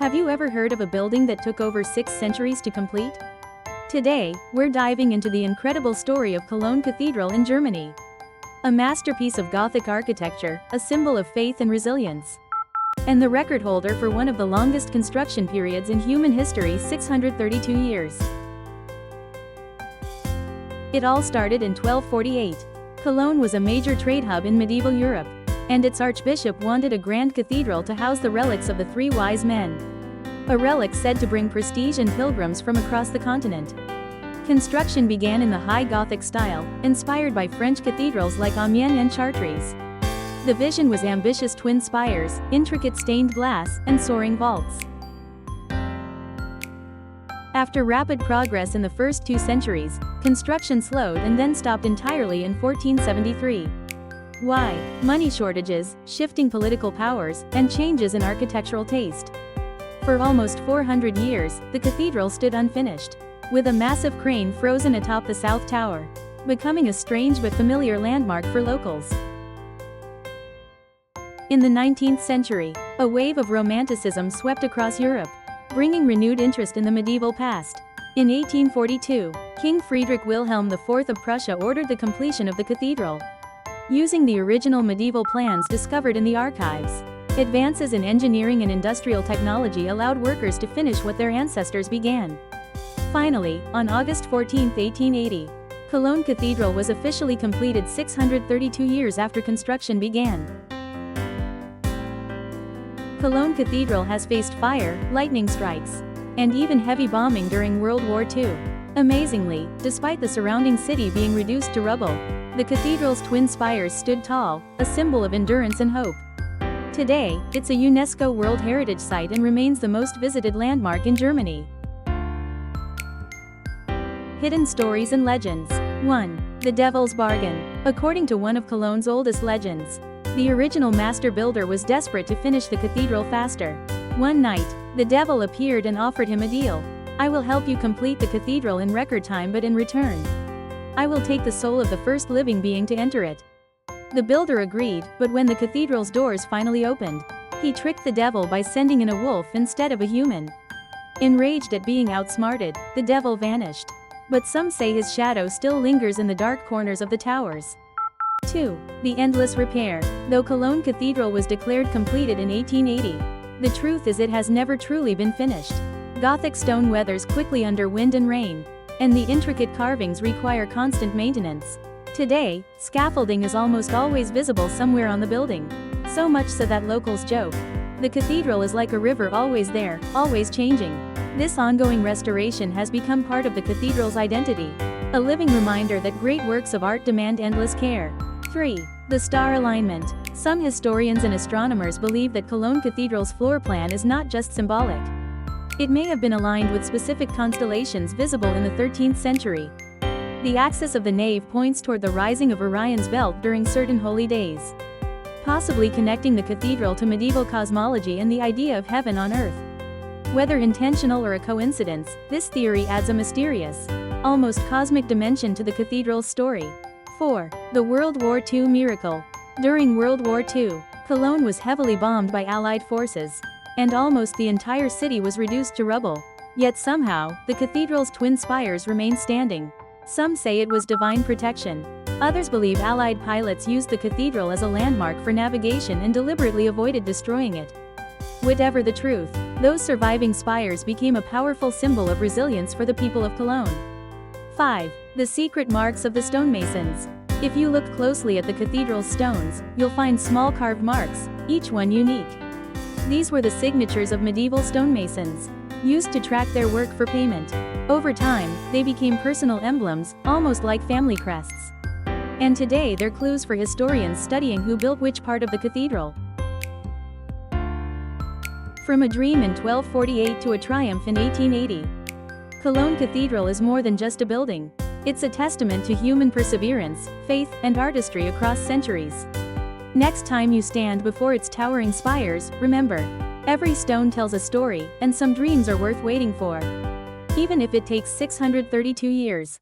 Have you ever heard of a building that took over 6 centuries to complete? Today, we're diving into the incredible story of Cologne Cathedral in Germany. A masterpiece of Gothic architecture, a symbol of faith and resilience. And the record holder for one of the longest construction periods in human history, 632 years. It all started in 1248. Cologne was a major trade hub in medieval Europe, and its archbishop wanted a grand cathedral to house the relics of the 3 wise men. A relic said to bring prestige and pilgrims from across the continent. Construction began in the High Gothic style, inspired by French cathedrals like Amiens and Chartres. The vision was ambitious twin spires, intricate stained glass, and soaring vaults. After rapid progress in the first 2 centuries, construction slowed and then stopped entirely in 1473. Why? Money shortages, shifting political powers, and changes in architectural taste. For almost 400 years, the cathedral stood unfinished, with a massive crane frozen atop the South Tower, becoming a strange but familiar landmark for locals. In the 19th century, a wave of romanticism swept across Europe, bringing renewed interest in the medieval past. In 1842, King Friedrich Wilhelm IV of Prussia ordered the completion of the cathedral. Using the original medieval plans discovered in the archives, advances in engineering and industrial technology allowed workers to finish what their ancestors began. Finally, on August 14, 1880, Cologne Cathedral was officially completed 632 years after construction began. Cologne Cathedral has faced fire, lightning strikes, and even heavy bombing during World War II. Amazingly, despite the surrounding city being reduced to rubble, the cathedral's twin spires stood tall, a symbol of endurance and hope. Today, it's a UNESCO World Heritage Site and remains the most visited landmark in Germany. Hidden stories and legends. 1. The Devil's Bargain. According to one of Cologne's oldest legends, the original master builder was desperate to finish the cathedral faster. One night, the devil appeared and offered him a deal. "I will help you complete the cathedral in record time, but in return, I will take the soul of the first living being to enter it." The builder agreed, but when the cathedral's doors finally opened, he tricked the devil by sending in a wolf instead of a human. Enraged at being outsmarted, the devil vanished. But some say his shadow still lingers in the dark corners of the towers. 2. The endless repair. Though Cologne Cathedral was declared completed in 1880, the truth is it has never truly been finished. Gothic stone weathers quickly under wind and rain, and the intricate carvings require constant maintenance. Today, scaffolding is almost always visible somewhere on the building, so much so that locals joke, "The cathedral is like a river, always there, always changing." This ongoing restoration has become part of the cathedral's identity, a living reminder that great works of art demand endless care. 3. The star alignment. Some historians and astronomers believe that Cologne Cathedral's floor plan is not just symbolic. It may have been aligned with specific constellations visible in the 13th century. The axis of the nave points toward the rising of Orion's belt during certain holy days, possibly connecting the cathedral to medieval cosmology and the idea of heaven on earth. Whether intentional or a coincidence, this theory adds a mysterious, almost cosmic dimension to the cathedral's story. 4. The World War II miracle. During World War II, Cologne was heavily bombed by Allied forces, and almost the entire city was reduced to rubble. Yet somehow, the cathedral's twin spires remained standing. Some say it was divine protection. Others believe Allied pilots used the cathedral as a landmark for navigation and deliberately avoided destroying it. Whatever the truth, those surviving spires became a powerful symbol of resilience for the people of Cologne. 5. The secret marks of the stonemasons. If you look closely at the cathedral's stones, you'll find small carved marks, each one unique. These were the signatures of medieval stonemasons, used to track their work for payment. Over time, they became personal emblems, almost like family crests. And today they're clues for historians studying who built which part of the cathedral. From a dream in 1248 to a triumph in 1880, Cologne Cathedral is more than just a building. It's a testament to human perseverance, faith, and artistry across centuries. Next time you stand before its towering spires, remember, every stone tells a story, and some dreams are worth waiting for, even if it takes 632 years.